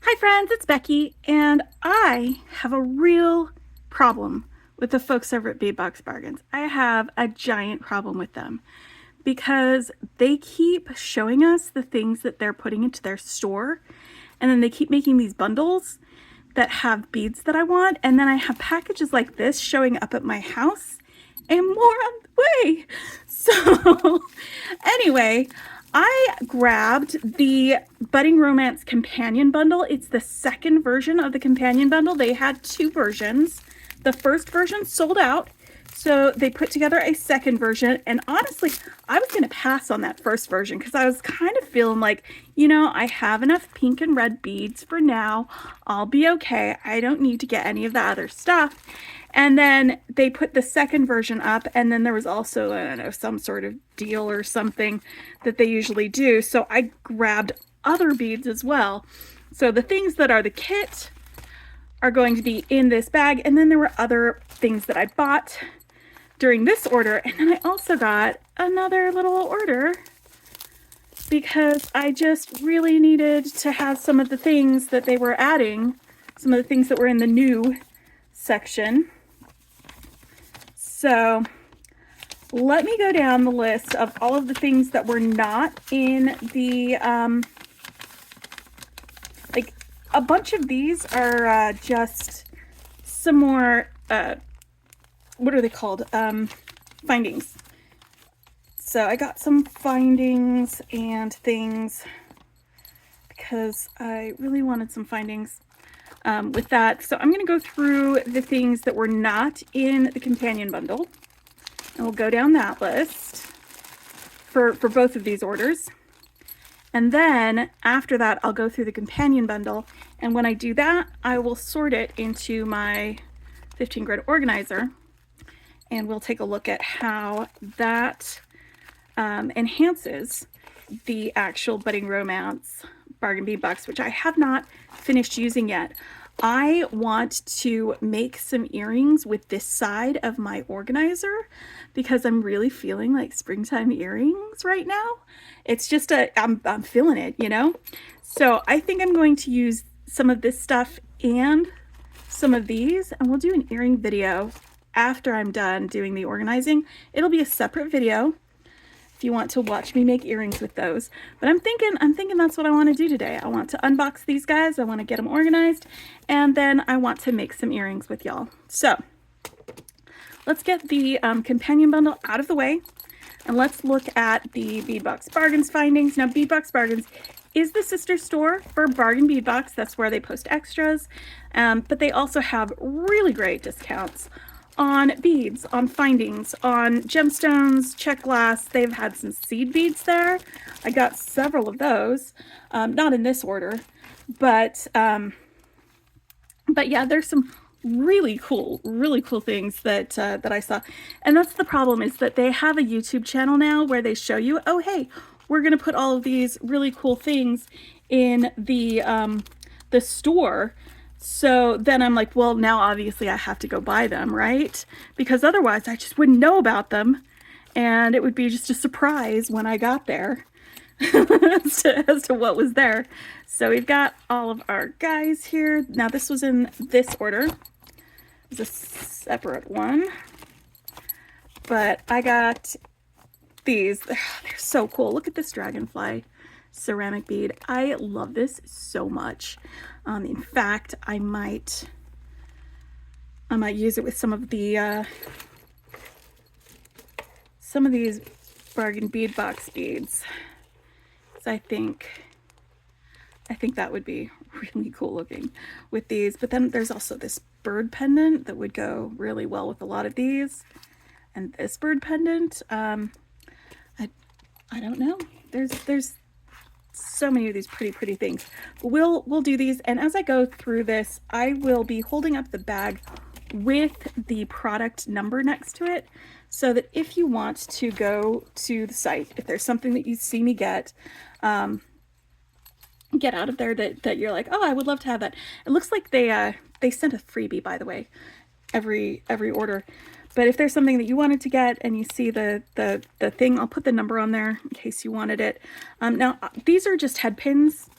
Hi friends, it's Becky, and I have a real problem with the folks over at Bead Box Bargains. I have a giant problem with them because they keep showing us the things that they're putting into their store, and then they keep making these bundles that have beads that I want, and then I have packages like this showing up at my house and more on the way. So anyway, I grabbed the Budding Romance Companion Bundle. It's the second version of the Companion Bundle. They had two versions. The first version sold out, so they put together a second version, and honestly, I was going to pass on that first version because I was kind of feeling like, I have enough pink and red beads for now. I'll be okay. I don't need to get any of the other stuff. And then they put the second version up, and then there was also, I don't know, some sort of deal or something that they usually do. So I grabbed other beads as well. So the things that are the kit are going to be in this bag, and then there were other things that I bought during this order, and then I also got another little order because I just really needed to have some of the things that they were adding, some of the things that were in the new section. So let me go down the list of all of the things that were not in the, like a bunch of these are just some more, what are they called? Findings. So I got some findings and things because I really wanted some findings with that. So I'm going to go through the things that were not in the companion bundle, and we'll go down that list for both of these orders. And then after that, I'll go through the companion bundle. And when I do that, I will sort it into my 15 grid organizer. And we'll take a look at how that enhances the actual Budding Romance Bargain Bead Box, which I have not finished using yet. I want to make some earrings with this side of my organizer because I'm really feeling like springtime earrings right now. It's just I'm feeling it. So I think I'm going to use some of this stuff and some of these, and we'll do an earring video after I'm done doing the organizing. It'll be a separate video if you want to watch me make earrings with those. But I'm thinking that's what I want to do today. I want to unbox these guys. I want to get them organized, and then I want to make some earrings with y'all. So let's get the companion bundle out of the way, and let's look at the Bead Box Bargains findings. Now, Bead Box Bargains is the sister store for Bargain Bead Box. That's where they post extras, but they also have really great discounts on beads, on findings, on gemstones, check glass. They've had some seed beads there. I got several of those, not in this order, but yeah, there's some really cool things that that I saw. And that's the problem, is that they have a YouTube channel now where they show you, oh hey, we're gonna put all of these really cool things in the store. So then I'm like, well, now obviously I have to go buy them, right? Because otherwise I just wouldn't know about them, and it would be just a surprise when I got there as to what was there. So we've got all of our guys here. Now this was in this order. It's a separate one. But I got these. They're so cool. Look at this dragonfly ceramic bead. I love this so much. In fact, I might use it with some of these Bargain Bead Box beads. So I think that would be really cool looking with these. But then there's also this bird pendant that would go really well with a lot of these, and this bird pendant. I don't know. There's so many of these pretty things. But we'll do these, and as I go through this, I will be holding up the bag with the product number next to it, so that if you want to go to the site, if there's something that you see me get out of there that you're like, oh, I would love to have that. It looks like they sent a freebie, by the way, every order. But if there's something that you wanted to get and you see the thing, I'll put the number on there in case you wanted it. Now, these are just head pins.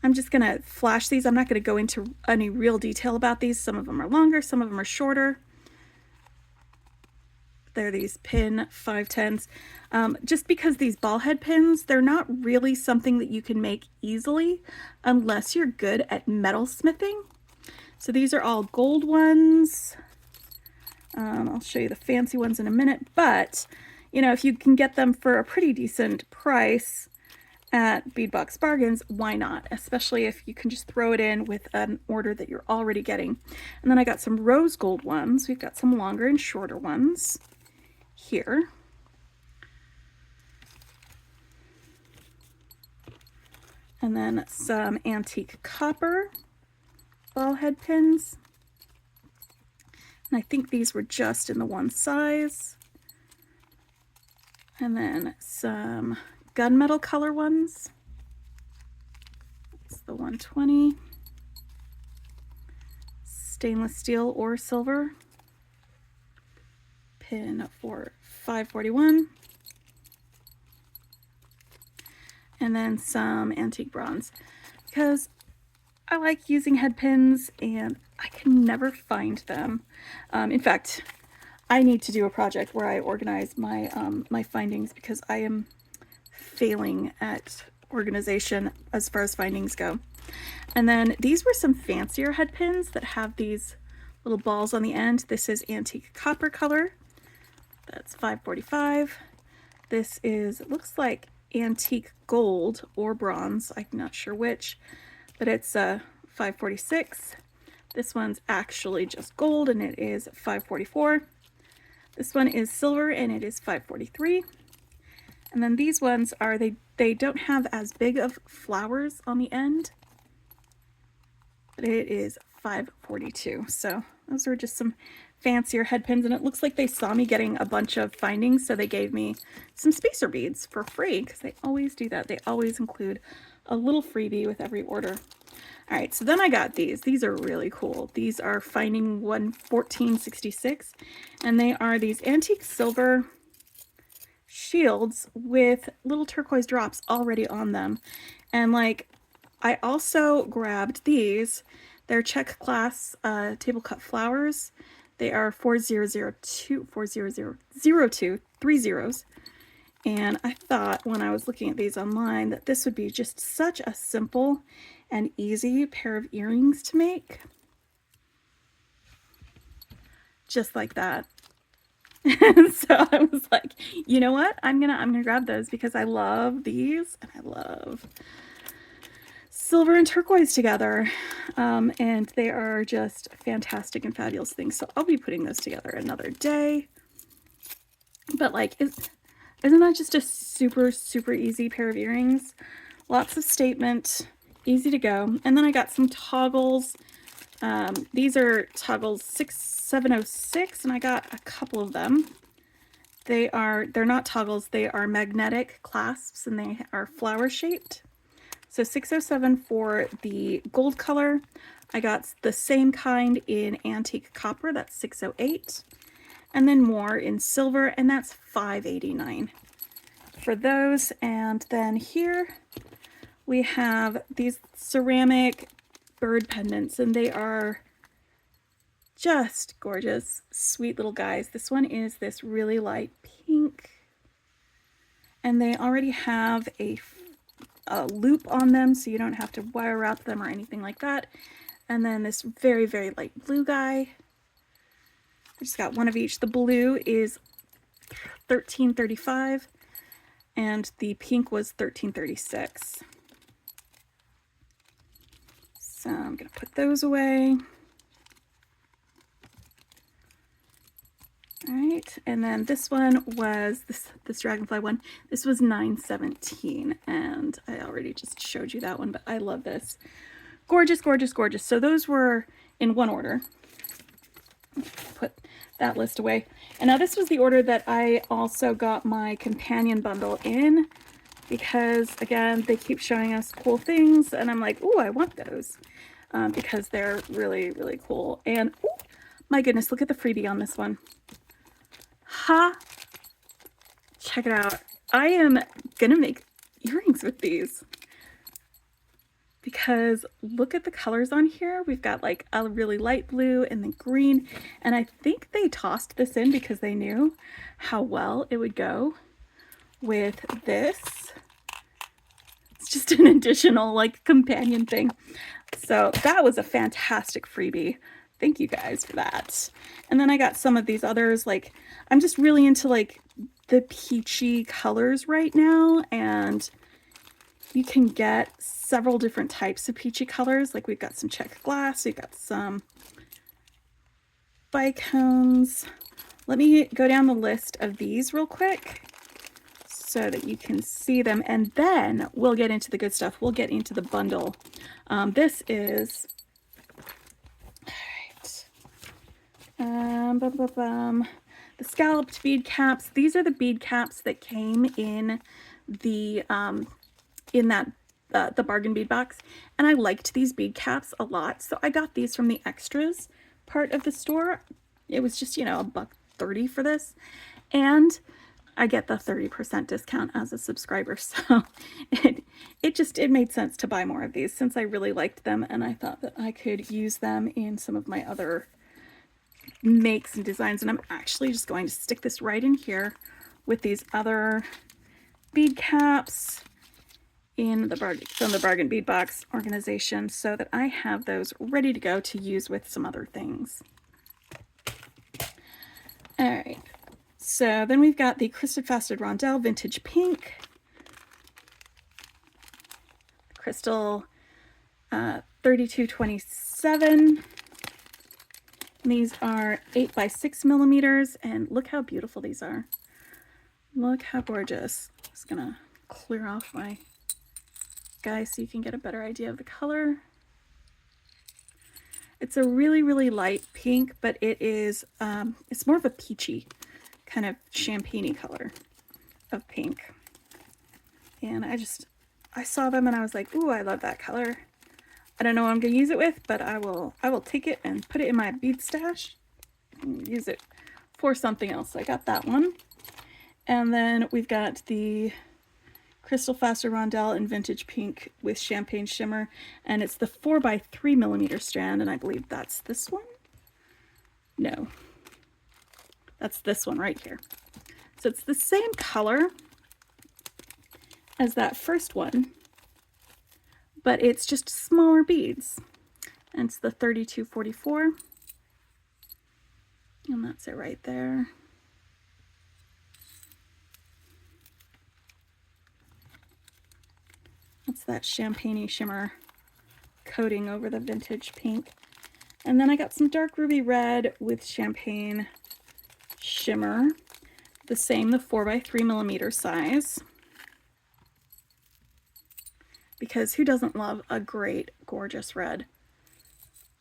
I'm just going to flash these. I'm not going to go into any real detail about these. Some of them are longer, some of them are shorter. They're these pin 510s. Just because these ball head pins, they're not really something that you can make easily unless you're good at metal smithing. So these are all gold ones. I'll show you the fancy ones in a minute, but you know, if you can get them for a pretty decent price at Bead Box Bargains, why not? Especially if you can just throw it in with an order that you're already getting. And then I got some rose gold ones. We've got some longer and shorter ones here. And then some antique copper ball head pins. And I think these were just in the one size. And then some gunmetal color ones. It's the 120. Stainless steel or silver. Pin for 541. And then some antique bronze, because I like using head pins and I can never find them. In fact, I need to do a project where I organize my my findings, because I am failing at organization as far as findings go. And then these were some fancier head pins that have these little balls on the end. This is antique copper color. That's 545. This is, it looks like antique gold or bronze. I'm not sure which, but it's 546. This one's actually just gold and it is 544. This one is silver and it is 543. And then these ones are, they don't have as big of flowers on the end, but it is 542. So those are just some fancier head pins, and it looks like they saw me getting a bunch of findings, so they gave me some spacer beads for free, because they always do that. They always include a little freebie with every order. All right, so then I got these. These are really cool. These are Finding 1466, and they are these antique silver shields with little turquoise drops already on them. And like, I also grabbed these. They're Czech class table cut flowers. They are 4002, 4002, 3 zeros. And I thought when I was looking at these online that this would be just such a simple and easy pair of earrings to make. Just like that. So I was like, you know what? I'm gonna grab those, because I love these and I love silver and turquoise together, and they are just fantastic and fabulous things. So I'll be putting those together another day. But like, isn't that just a super easy pair of earrings? Lots of statement, easy to go. And then I got some toggles. These are toggles 6706, and I got a couple of them. They're not toggles, they are magnetic clasps, and they are flower shaped. So 607 for the gold color. I got the same kind in antique copper, that's 608. And then more in silver, and that's 589 for those. And then here we have these ceramic bird pendants, and they are just gorgeous, sweet little guys. This one is this really light pink, and they already have a loop on them, so you don't have to wire wrap them or anything like that. And then this very light blue guy. I just got one of each. The blue is 1335 and the pink was 1336. So I'm gonna put those away. All right, and then this one was this dragonfly one. This was 917, and I already just showed you that one, but I love this. Gorgeous. So those were in one order. Put that list away. And now this was the order that I also got my companion bundle in, because again, they keep showing us cool things, and I'm like, oh, I want those, because they're really cool. And oh my goodness, look at the freebie on this one. Ha! Check it out. I am gonna make earrings with these, because look at the colors on here. We've got like a really light blue and then green, and I think they tossed this in because they knew how well it would go with this. It's just an additional like companion thing. So that was a fantastic freebie. Thank you guys for that. And then I got some of these others. Like, I'm just really into like the peachy colors right now, and you can get several different types of peachy colors. Like, we've got some checked glass, we've got some bicones. Let me go down the list of these real quick so that you can see them, and then we'll get into the good stuff. We'll get into the bundle. This is the scalloped bead caps. These are the bead caps that came in the the bargain bead box, and I liked these bead caps a lot, so I got these from the extras part of the store. It was just, you know, $1.30 for this, and I get the 30% discount as a subscriber, so it made sense to buy more of these since I really liked them, and I thought that I could use them in some of my other makes and designs. And I'm actually just going to stick this right in here with these other bead caps in the from the Bargain Bead Box organization, so that I have those ready to go to use with some other things. All right, so then we've got the Crystal Faceted Rondelle Vintage Pink, Crystal 3227. These are 8 by 6 millimeters, and look how beautiful these are. Look how gorgeous. I'm just gonna clear off my guy so you can get a better idea of the color. It's a really, really light pink, but it is, it's more of a peachy kind of champagne-y color of pink. And I saw them and I was like, ooh, I love that color. I don't know what I'm going to use it with, but I will take it and put it in my bead stash and use it for something else. So I got that one. And then we've got the Crystal Faceted Rondelle in Vintage Pink with Champagne Shimmer, and it's the 4 by 3 millimeter strand, and I believe that's this one. No, that's this one right here. So it's the same color as that first one, but it's just smaller beads, and it's the 3244, and that's it right there. That's that champagne-y shimmer coating over the vintage pink. And then I got some dark ruby red with champagne shimmer, the same, the 4 by 3 millimeter size. Because who doesn't love a great, gorgeous red?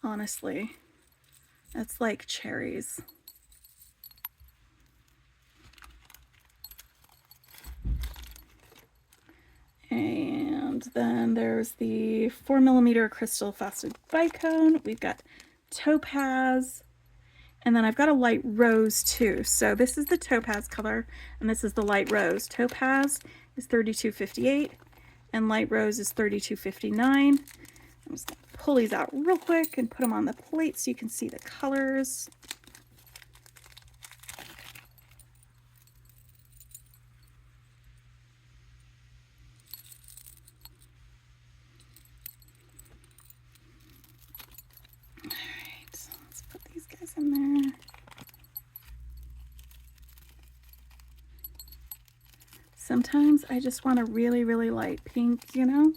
Honestly, it's like cherries. And then there's the 4 millimeter Crystal Faceted Bicone. We've got topaz, and then I've got a light rose too. So this is the topaz color, and this is the light rose. Topaz is 3258, and light rose is 3259. I'm just gonna pull these out real quick and put them on the plate so you can see the colors. In there. Sometimes I just want a really, really light pink, you know?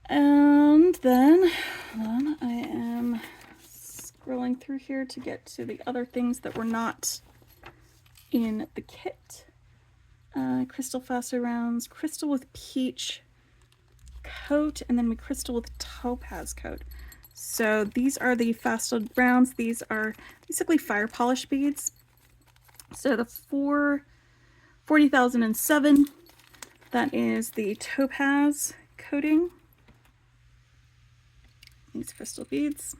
And then I am scrolling through here to get to the other things that were not in the kit. Crystal Faceted Rounds, crystal with peach coat, and then we crystal with topaz coat. So these are the faceted rounds. These are basically fire polish beads. So the 40,007, that is the topaz coating. These crystal beads.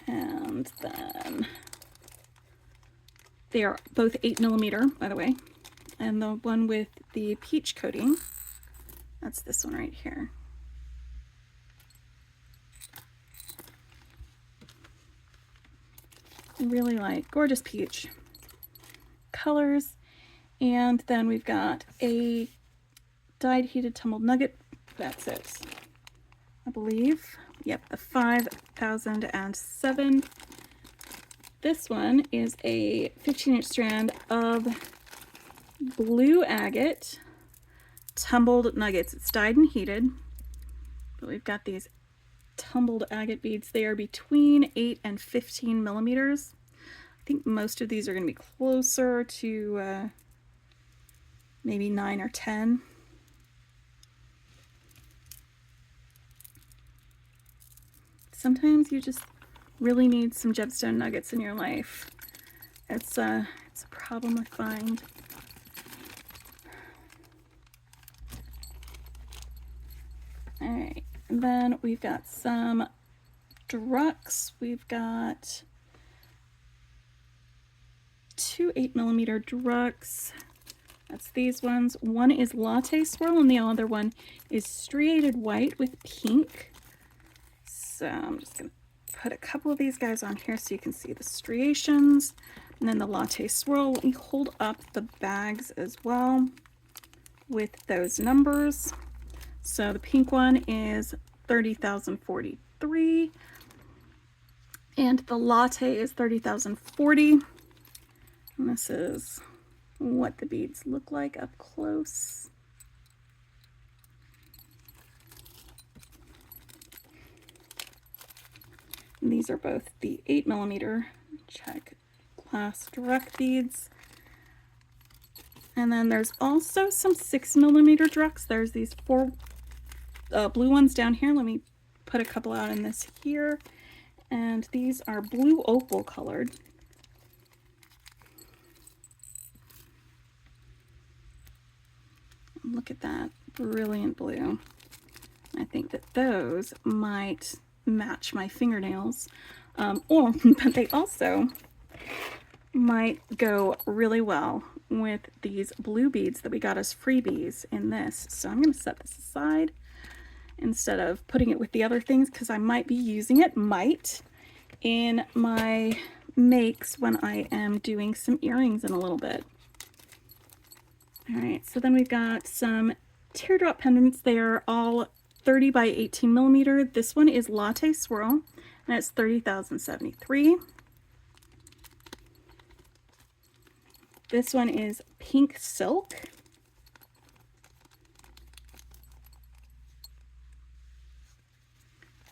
And then They are both 8mm, by the way. And the one with the peach coating, that's this one right here. Really like gorgeous peach colors. And then we've got a dyed heated tumbled nugget. That's it, I believe. Yep, the 5007. This one is a 15-inch strand of blue agate tumbled nuggets. It's dyed and heated, but we've got these tumbled agate beads. They are between 8 and 15mm. I think most of these are going to be closer to maybe 9 or 10. Sometimes you just really need some gemstone nuggets in your life. It's a problem I find. All right, and then we've got some Drucks. We've got 2 8mm Drucks. That's these ones. One is Latte Swirl and the other one is Striated White with pink. So I'm just gonna put a couple of these guys on here so you can see the striations. And then the Latte Swirl. Let me hold up the bags as well with those numbers. So the pink one is 30,043 and the latte is 30,040. And this is what the beads look like up close. And these are both the 8mm check glass direct beads. And then there's also some 6mm Drucks. There's these 4 blue ones down here. Let me put a couple out in this here. And these are blue opal colored. Look at that brilliant blue. I think that those might match my fingernails, but they also might go really well with these blue beads that we got as freebies in this. So I'm going to set this aside instead of putting it with the other things because I might be using it, in my makes when I am doing some earrings in a little bit. All right, so then we've got some teardrop pendants. They are all 30 by 18mm. This one is Latte Swirl, and it's 30,073. This one is Pink Silk.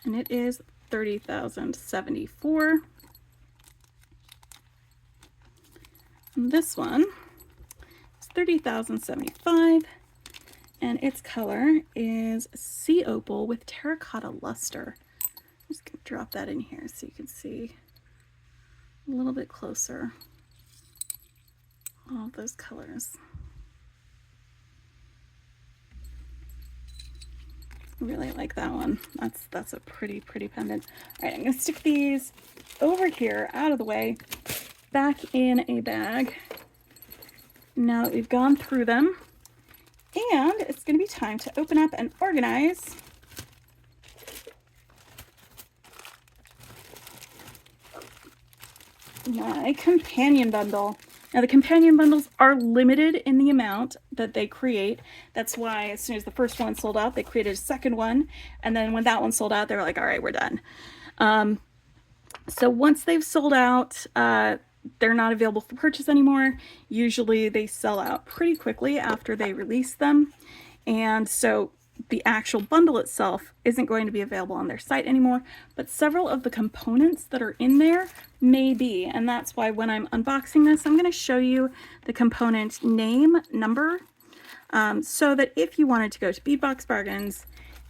And it is 30,074. And this one is 30,075. And its color is Sea Opal with Terracotta Luster. I'm just going to drop that in here so you can see a little bit closer all those colors. Really like that one. That's a pretty pendant. All right, I'm going to stick these over here out of the way, back in a bag now that we've gone through them. And it's going to be time to open up and organize my companion bundle. Now the companion bundles are limited in the amount that they create. That's why as soon as the first one sold out, they created a second one. And then when that one sold out, they were like, all right, we're done. So once they've sold out, they're not available for purchase anymore. Usually they sell out pretty quickly after they release them. And so the actual bundle itself isn't going to be available on their site anymore, but several of the components that are in there may be. And that's why when I'm unboxing this, I'm going to show you the component name, number, so that if you wanted to go to Bead Box Bargains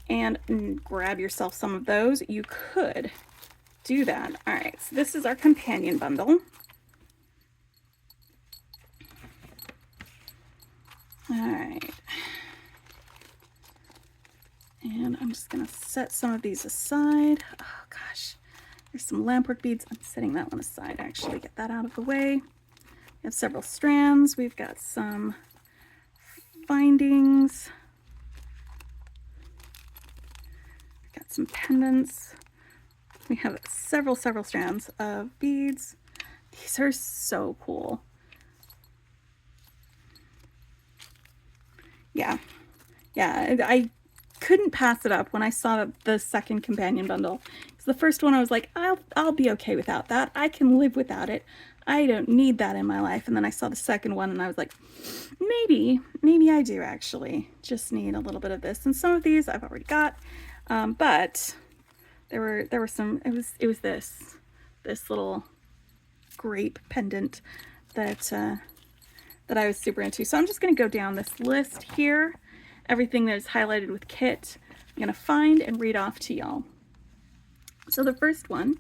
and grab yourself some of those, you could do that. All right, so this is our companion bundle. All right. And I'm just going to set some of these aside. Oh gosh, there's some lampwork beads. I'm setting that one aside actually, get that out of the way. We have several strands. We've got some findings. We've got some pendants. We have several strands of beads. These are so cool. Yeah, I couldn't pass it up when I saw the second companion bundle. So the first one I was like, I'll be okay without that. I can live without it. I don't need that in my life. And then I saw the second one and I was like, maybe I do actually just need a little bit of this. And some of these I've already got, but there were some. It was this little grape pendant that I was super into. So I'm just going to go down this list here. Everything that is highlighted with kit, I'm going to find and read off to y'all. So the first one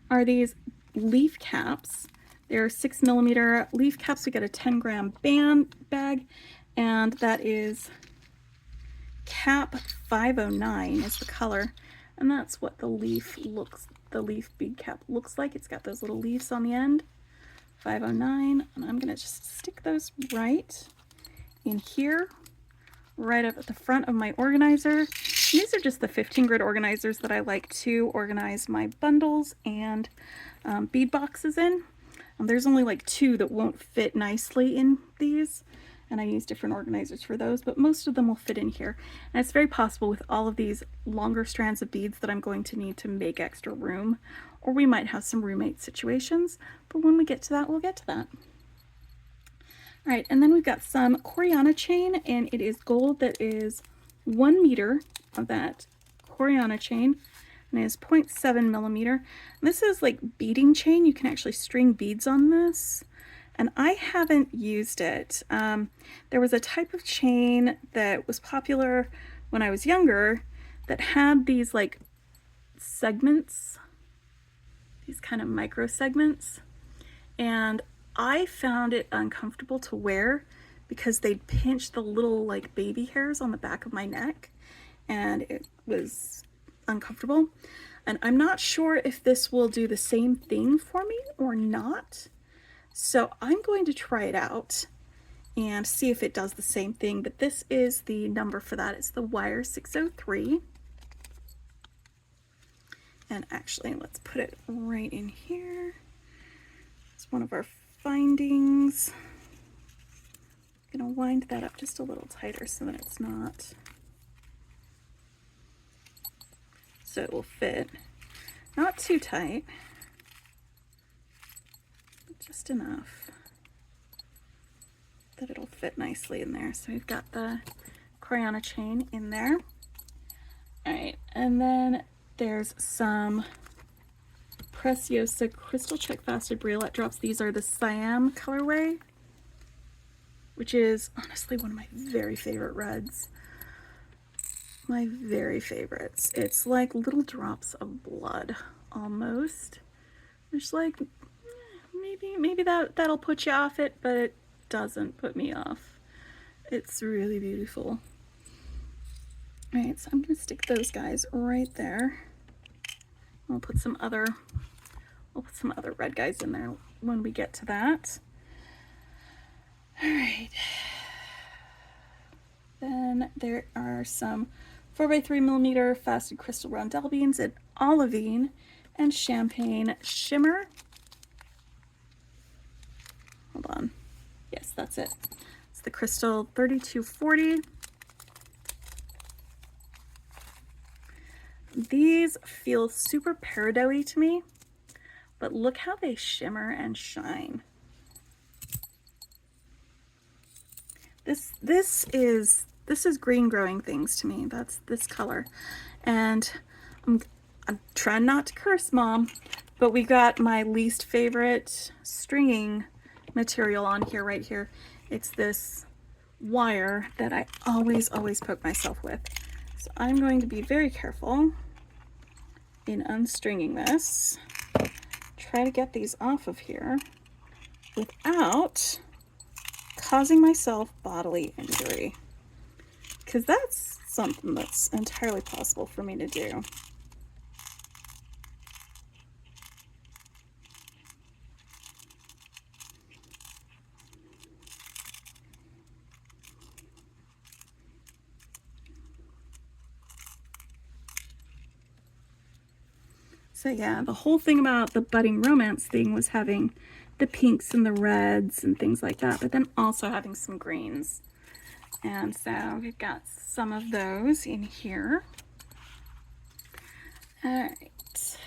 are these leaf caps. They're 6mm leaf caps. We got a 10-gram bag, and that is cap 509 is the color, and that's what the leaf bead cap looks like. It's got those little leaves on the end. 509, and I'm gonna just stick those right in here, right up at the front of my organizer. And these are just the 15 grit organizers that I like to organize my bundles and bead boxes in. There's only like 2 that won't fit nicely in these, and I use different organizers for those, but most of them will fit in here. And it's very possible with all of these longer strands of beads that I'm going to need to make extra room, or we might have some roommate situations, but when we get to that, we'll get to that. All right, and then we've got some Coriana chain, and it is gold. That is 1 meter of that Coriana chain, and it is 0.7mm. This is like beading chain. You can actually string beads on this, and I haven't used it. There was a type of chain that was popular when I was younger that had these like segments, these kind of micro segments, and I found it uncomfortable to wear because they'd pinch the little like baby hairs on the back of my neck, and it was uncomfortable. And I'm not sure if this will do the same thing for me or not. So I'm going to try it out and see if it does the same thing. But this is the number for that. It's the wire 603. And actually, let's put it right in here. It's one of our findings. I'm gonna wind that up just a little tighter so that it's not, so it will fit. Not too tight, but just enough that it'll fit nicely in there. So we've got the Coriana chain in there. All right, and then there's some Preciosa Crystal Check Faceted Briolet drops. These are the Siam colorway, which is honestly one of my very favorite reds. My very favorites. It's like little drops of blood, almost. It's like, maybe that'll put you off it, but it doesn't put me off. It's really beautiful. All right, so I'm gonna stick those guys right there. We'll put some other red guys in there when we get to that. All right. Then there are some 4x3mm faceted crystal rondelle beans in olivine and champagne shimmer. Hold on. Yes, that's it. It's the crystal 3240. These feel super peridot-y to me, but look how they shimmer and shine. This is green growing things to me. That's this color. And I'm trying not to curse, Mom, but we got my least favorite stringing material on here, right here. It's this wire that I always poke myself with. So I'm going to be very careful in unstringing this. Try to get these off of here without causing myself bodily injury, because that's something that's entirely possible for me to do. So yeah, the whole thing about the budding romance thing was having the pinks and the reds and things like that, but then also having some greens. And so we've got some of those in here. All right.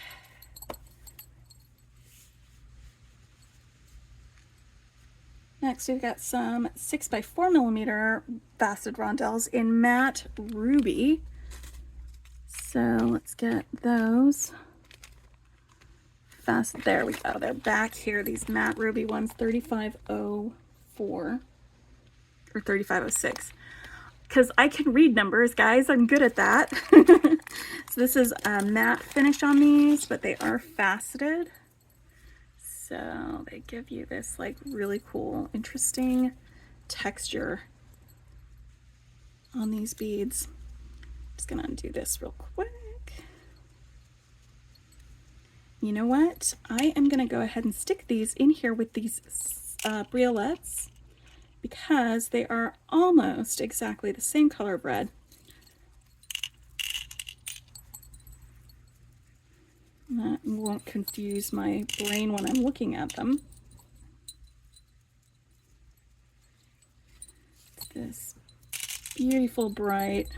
Next, we've got some 6x4mm faceted rondelles in matte ruby. So let's get those. There we go. They're back here. These matte ruby ones, 3504 or 3506. Because I can read numbers, guys. I'm good at that. So this is a matte finish on these, but they are faceted. So they give you this like really cool, interesting texture on these beads. I'm just gonna undo this real quick. You know what? I am gonna go ahead and stick these in here with these briolets because they are almost exactly the same color of red. That won't confuse my brain when I'm looking at them. It's this beautiful, bright,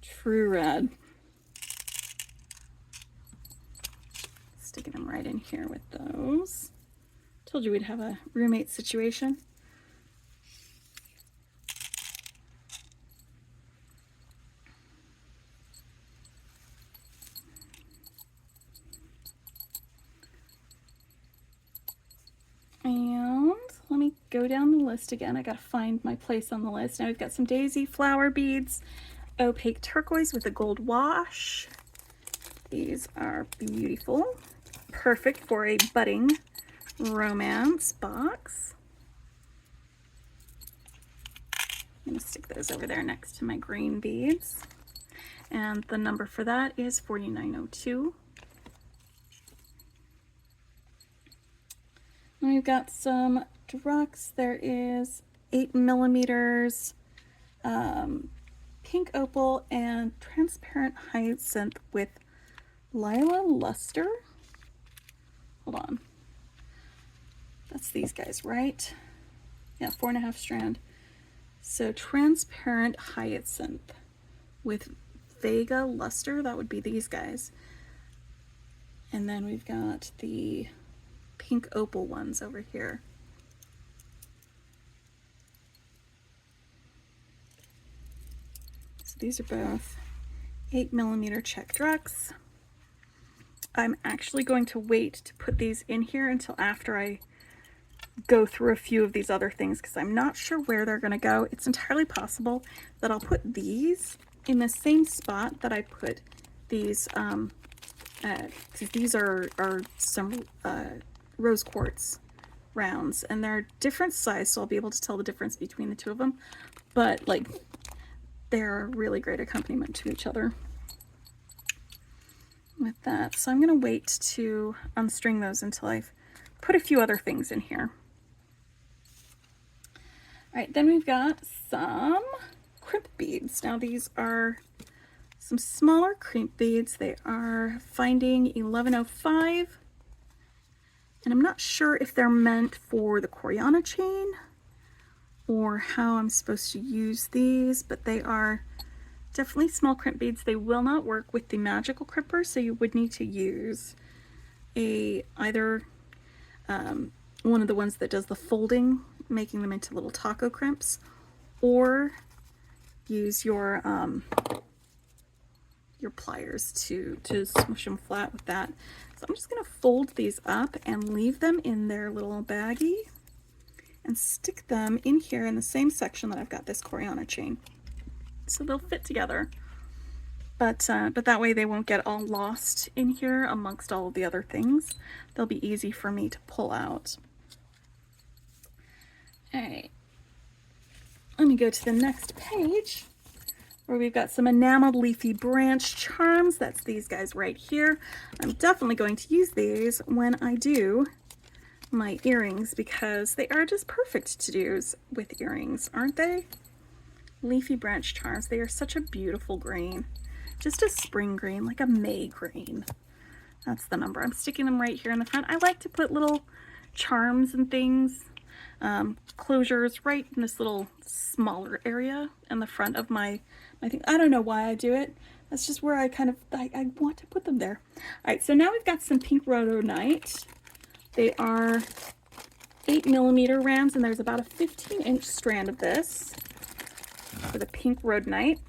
true red. Sticking them right in here with those. Told you we'd have a roommate situation. And let me go down the list again. I gotta find my place on the list. Now we've got some daisy flower beads, opaque turquoise with a gold wash. These are beautiful. Perfect for a budding romance box. I'm gonna stick those over there next to my green beads. And the number for that is 4902. We've got some Drux. There is 8mm pink opal and transparent hyacinth with Lila luster. Hold on. That's these guys, right? Yeah, 4.5 strand. So transparent hyacinth with Vega luster, that would be these guys. And then we've got the pink opal ones over here. So these are both 8mm check Drux. I'm actually going to wait to put these in here until after I go through a few of these other things because I'm not sure where they're going to go. It's entirely possible that I'll put these in the same spot that I put these, because these are some rose quartz rounds and they're different size, so I'll be able to tell the difference between the two of them, but like they're a really great accompaniment to each other with that. So I'm going to wait to unstring those until I've put a few other things in here. All right, then we've got some crimp beads. Now these are some smaller crimp beads. They are Finding 1105. And I'm not sure if they're meant for the Coriana chain or how I'm supposed to use these, but they are definitely small crimp beads. They will not work with the magical crimper, so you would need to use either one of the ones that does the folding, making them into little taco crimps, or use your pliers to smush them flat with that. So I'm just going to fold these up and leave them in their little baggie and stick them in here in the same section that I've got this Coriana chain. So they'll fit together, but that way they won't get all lost in here amongst all of the other things. They'll be easy for me to pull out. All right, let me go to the next page where we've got some enameled leafy branch charms. That's these guys right here. I'm definitely going to use these when I do my earrings because they are just perfect to use with earrings, aren't they? Leafy branch charms. They are such a beautiful green. just a spring green, like a May green. That's the number. I'm sticking them right here in the front. I like to put little charms and things, closures right in this little smaller area in the front of my thing. I don't know why I do it. That's just where I want to put them there. All right, so now we've got some pink rhodonite. They are 8mm rounds, and there's about a 15-inch strand of this for the pink rhodonite.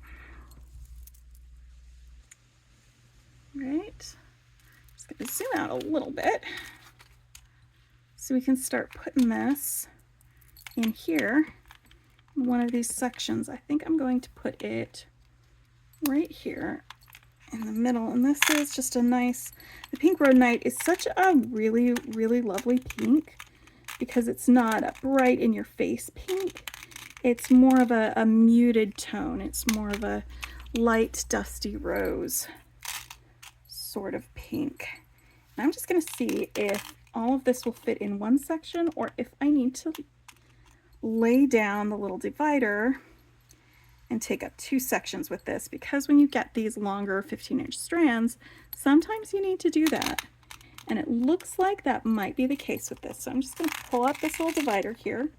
Right. Just gonna zoom out a little bit so we can start putting this in here in one of these sections. I think I'm going to put it right here in the middle, and this is just a nice, the pink rhodonite is such a really, really lovely pink because it's not a bright in your face pink. It's more of a muted tone. It's more of a light dusty rose sort of pink. And I'm just going to see if all of this will fit in one section or if I need to lay down the little divider and take up two sections with this, because when you get these longer 15-inch strands, sometimes you need to do that. And it looks like that might be the case with this. So I'm just going to pull up this little divider here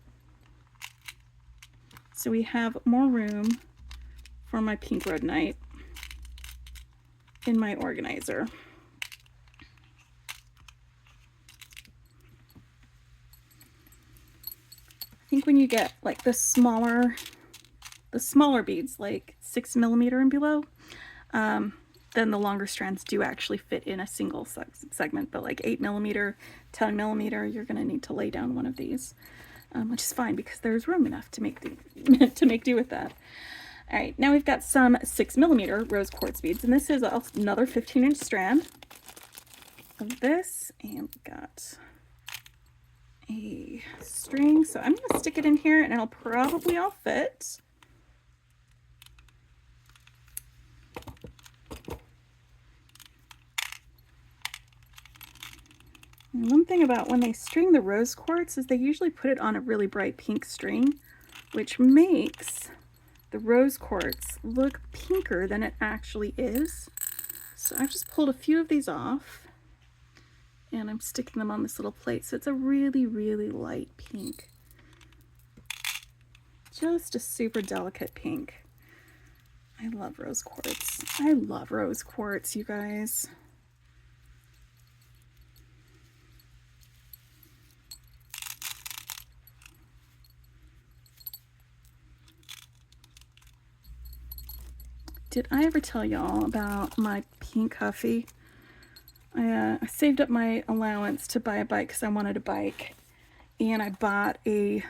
so we have more room for my pink rhodonite in my organizer. I think when you get like the smaller beads, like 6mm and below, then the longer strands do actually fit in a single segment, but like 8mm, 10mm, you're going to need to lay down one of these, which is fine because there's room enough to make do with that. All right, now we've got some 6mm rose quartz beads, and this is another 15-inch strand of this, and we've got a string, so I'm going to stick it in here and it'll probably all fit. And one thing about when they string the rose quartz is they usually put it on a really bright pink string, which makes the rose quartz look pinker than it actually is. So I've just pulled a few of these off and I'm sticking them on this little plate. So it's a really, really light pink. Just a super delicate pink. I love rose quartz. I love rose quartz, you guys. Did I ever tell y'all about my pink huffy? I saved up my allowance to buy a bike because I wanted a bike, and I bought a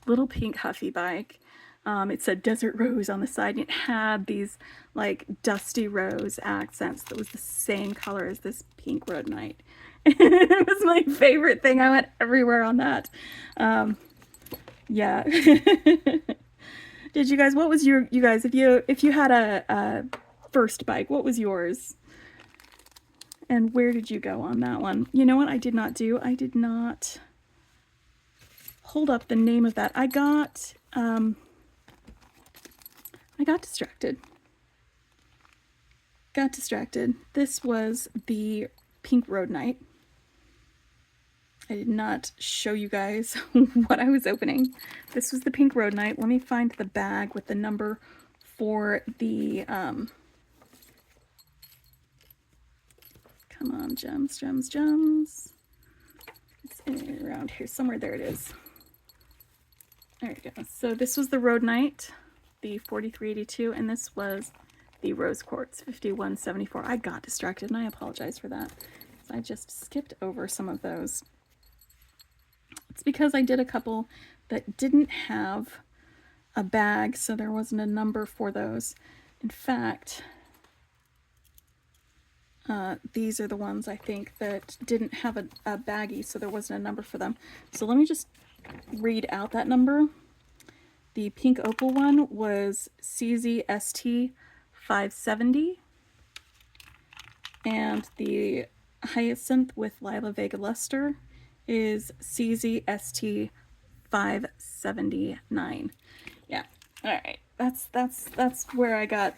little pink huffy bike. It said Desert Rose on the side, and it had these like dusty rose accents that was the same color as this pink rhodonite. It was my favorite thing. I went everywhere on that. Yeah. Did you guys, what was you guys, if you had a first bike, what was yours? And where did you go on that one? You know what I did not do? I did not hold up the name of that. I got distracted. Got distracted. This was the pink rhodonite. I did not show you guys what I was opening. This was the pink rhodonite. Let me find the bag with the number for the, come on, gems, gems, gems. It's in around here somewhere. There it is. There we go. So this was the rhodonite, the 4382, and this was the rose quartz, 5174. I got distracted, and I apologize for that. So I just skipped over some of those. It's because I did a couple that didn't have a bag, so there wasn't a number for those. In fact, these are the ones I think that didn't have a baggie, so there wasn't a number for them. So let me just read out that number. The pink opal one was CZST 570, and the hyacinth with Lila Vega Luster is CZST 579. Yeah. All right. That's where I got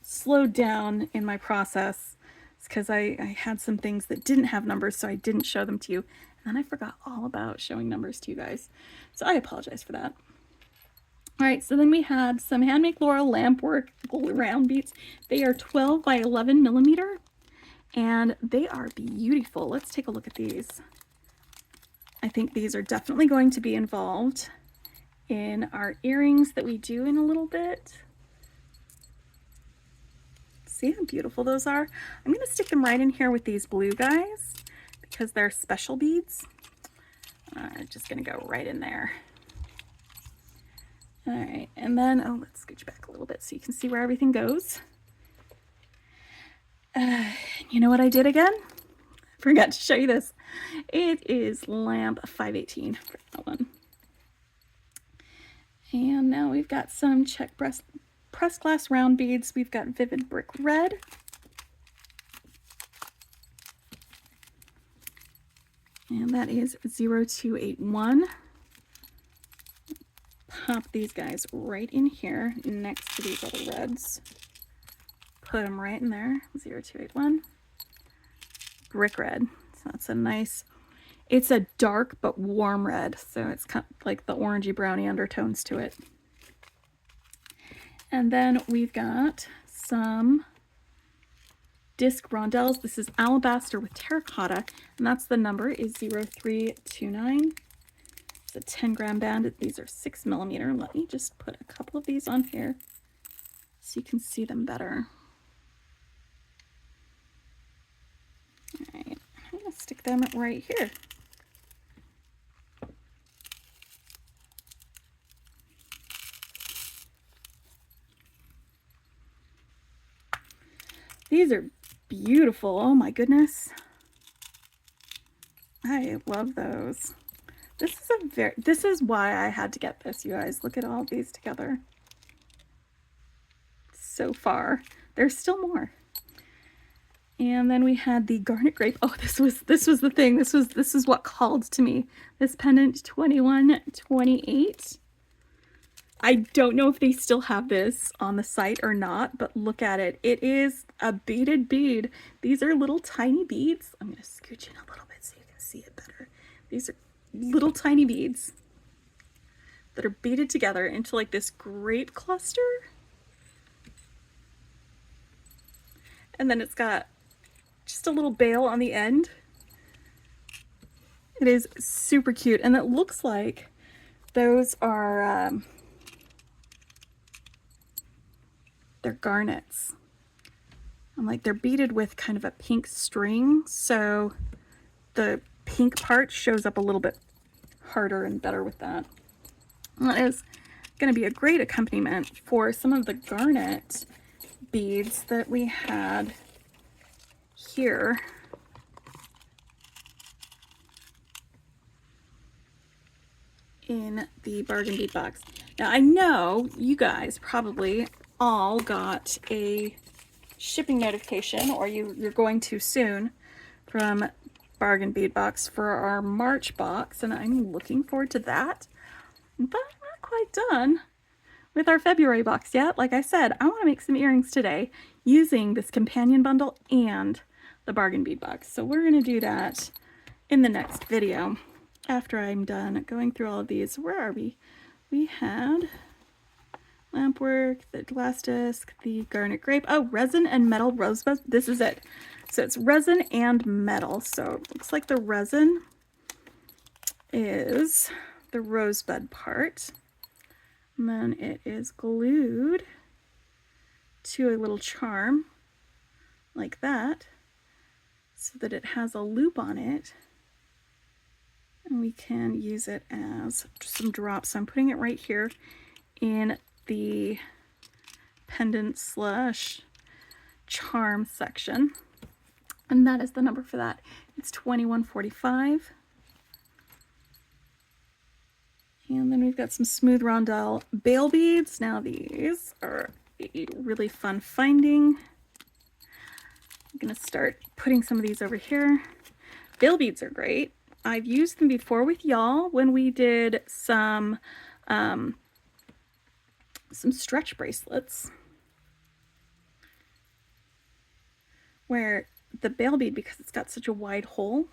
slowed down in my process. It's because I had some things that didn't have numbers, so I didn't show them to you. And then I forgot all about showing numbers to you guys. So I apologize for that. All right, so then we had some handmade floral lamp work round beads. They are 12 by 11 millimeter, and they are beautiful. Let's take a look at these. I think these are definitely going to be involved in our earrings that we do in a little bit. See how beautiful those are? I'm going to stick them right in here with these blue guys because they're special beads. I'm just going to go right in there. All right, and then, oh, let's scooch back a little bit so you can see where everything goes. You know what I did again? Forgot to show you this. It is lamp 518 for that one. And now we've got some check pressed glass round beads. We've got vivid brick red. And that is 0281. Pop these guys right in here next to these other reds. Put them right in there, 0281. Brick red. So that's a nice, it's a dark but warm red. So it's kind of like the orangey browny undertones to it. And then we've got some disc rondelles. This is alabaster with terracotta, and that's the number is 0329. It's a 10-gram band. These are 6 millimeter. Let me just put a couple of these on here so you can see them better. All right, I'm going to stick them right here. These are beautiful. Oh my goodness. I love those. This is why I had to get this, you guys. Look at all these together. So far. There's still more. And then we had the garnet grape. Oh, this was the thing. This is what called to me. This pendant 2128. I don't know if they still have this on the site or not, but look at it. It is a beaded bead. These are little tiny beads. I'm going to scooch in a little bit so you can see it better. These are little tiny beads that are beaded together into like this grape cluster. And then it's got just a little bail on the end. It is super cute. And it looks like those are, they're garnets. I'm like, they're beaded with kind of a pink string. So the pink part shows up a little bit harder and better with that. And that is going to be a great accompaniment for some of the garnet beads that we had here. In the bargain bead box. Now I know you guys probably all got a shipping notification, or you're going to soon, from Bargain Bead Box for our March box, and I'm looking forward to that. But I'm not quite done with our February box yet. Like I said, I want to make some earrings today using this companion bundle and the Bargain Bead Box. So we're going to do that in the next video after I'm done going through all of these. Where are we? We had lampwork, the glass disc, the garnet grape. Oh, resin and metal rosebud. This is it. So it's resin and metal. So it looks like the resin is the rosebud part. And then it is glued to a little charm like that so that it has a loop on it. And we can use it as just some drops. So I'm putting it right here in the pendant slash charm section. And that is the number for that. It's 2145. And then we've got some smooth rondelle bail beads. Now these are a really fun finding. I'm gonna start putting some of these over here. Bail beads are great. I've used them before with y'all when we did some stretch bracelets. where the bail bead, because it's got such a wide hole,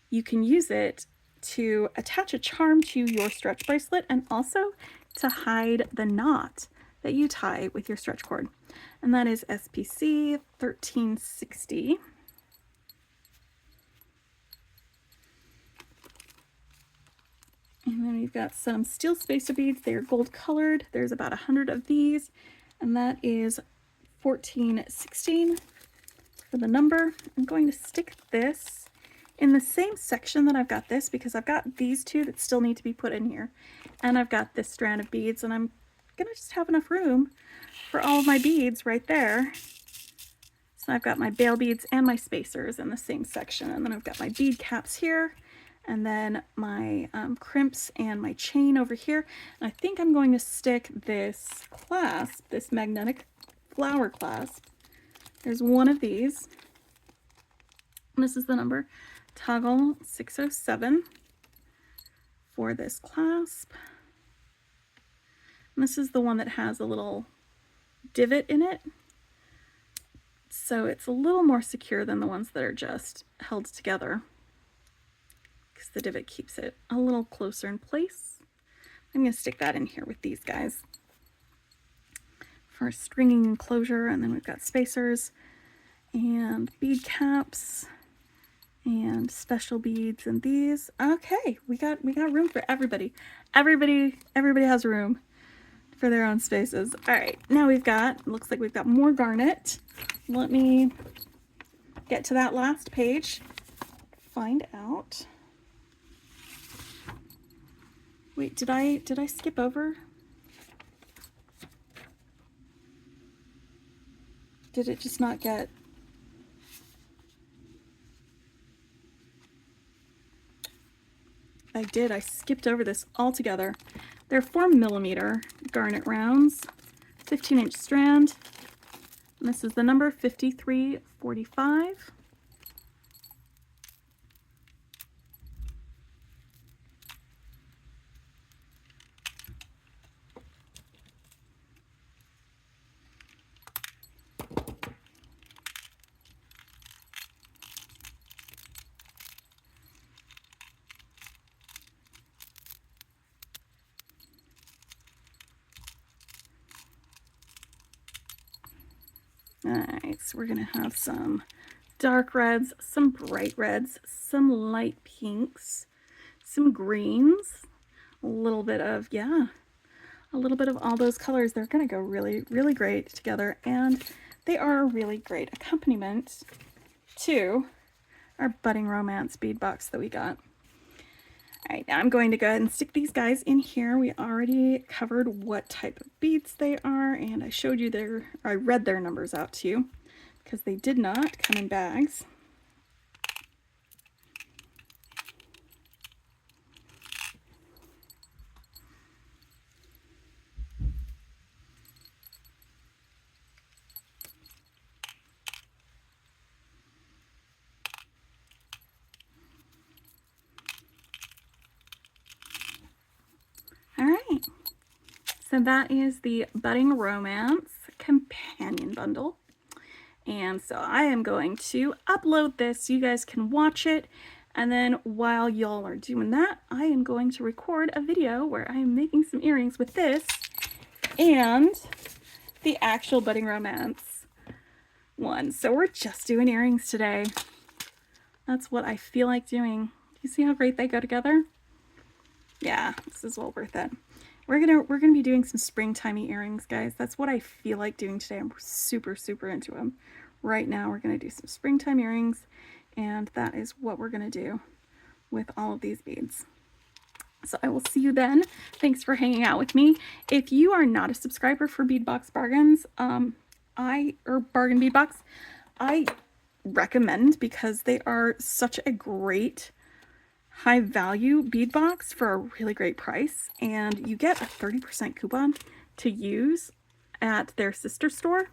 you can use it to attach a charm to your stretch bracelet and also to hide the knot that you tie with your stretch cord. And that is SPC 1360. And then we've got some steel spacer beads. They are gold colored. There's about 100 of these, and that is 1416 for the number. I'm going to stick this in the same section that I've got this, because I've got these two that still need to be put in here, and I've got this strand of beads, and I'm gonna just have enough room for all of my beads right there. So I've got my bail beads and my spacers in the same section, and then I've got my bead caps here, and then my crimps and my chain over here. And I think I'm going to stick this clasp, this magnetic flower clasp. There's one of these. This is the number, toggle 607 for this clasp. And this is the one that has a little divot in it. So it's a little more secure than the ones that are just held together, because the divot keeps it a little closer in place. I'm going to stick that in here with these guys for stringing enclosure. And then we've got spacers and bead caps and special beads and these. Okay, we got room for everybody. Everybody has room for their own spaces. All right, now looks like we've got more garnet. Let me get to that last page, find out. Wait, did I skip over? Did it just not get? I did. I skipped over this altogether. They're 4mm garnet rounds, 15-inch strand. And this is the number 5345. Alright, so we're going to have some dark reds, some bright reds, some light pinks, some greens, a little bit of all those colors. They're going to go really, really great together, and they are a really great accompaniment to our Budding Romance bead box that we got. All right, now I'm going to go ahead and stick these guys in here. We already covered what type of beads they are, and I showed you I read their numbers out to you, because they did not come in bags. All right, so that is the Budding Romance Companion Bundle. And so I am going to upload this so you guys can watch it. And then while y'all are doing that, I am going to record a video where I am making some earrings with this and the actual Budding Romance one. So we're just doing earrings today. That's what I feel like doing. Do you see how great they go together? Yeah, this is well worth it. We're gonna be doing some springtimey earrings, guys. That's what I feel like doing today. I'm super, super into them. Right now, we're gonna do some springtime earrings, and that is what we're gonna do with all of these beads. So I will see you then. Thanks for hanging out with me. If you are not a subscriber for Bead Box Bargains, or Bargain Bead Box, I recommend, because they are such a great high value bead box for a really great price, and you get a 30% coupon to use at their sister store,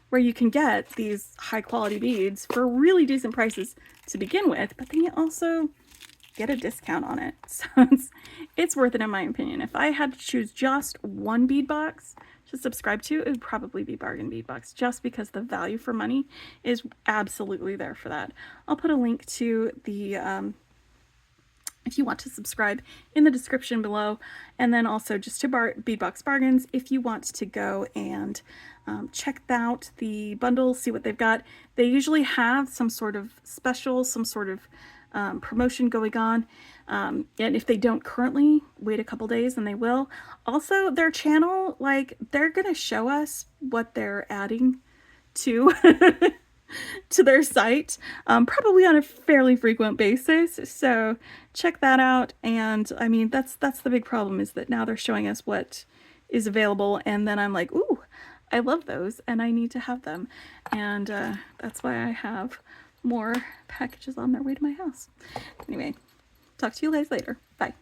where you can get these high quality beads for really decent prices to begin with, but then you also get a discount on it. So it's worth it in my opinion. If I had to choose just one bead box to subscribe to, it would probably be Bargain Bead Box, just because the value for money is absolutely there for that. I'll put a link to the if you want to subscribe in the description below, and then also just to Bead Box Bargains if you want to go and check out the bundles, see what they've got. They usually have some sort of special, some sort of promotion going on, and if they don't currently, wait a couple days and they will. Also, their channel, like, they're gonna show us what they're adding to to their site, probably on a fairly frequent basis, so check that out. And I mean, that's the big problem, is that now they're showing us what is available, and then I'm like, ooh, I love those and I need to have them, and that's why I have more packages on their way to my house. Anyway, talk to you guys later. Bye.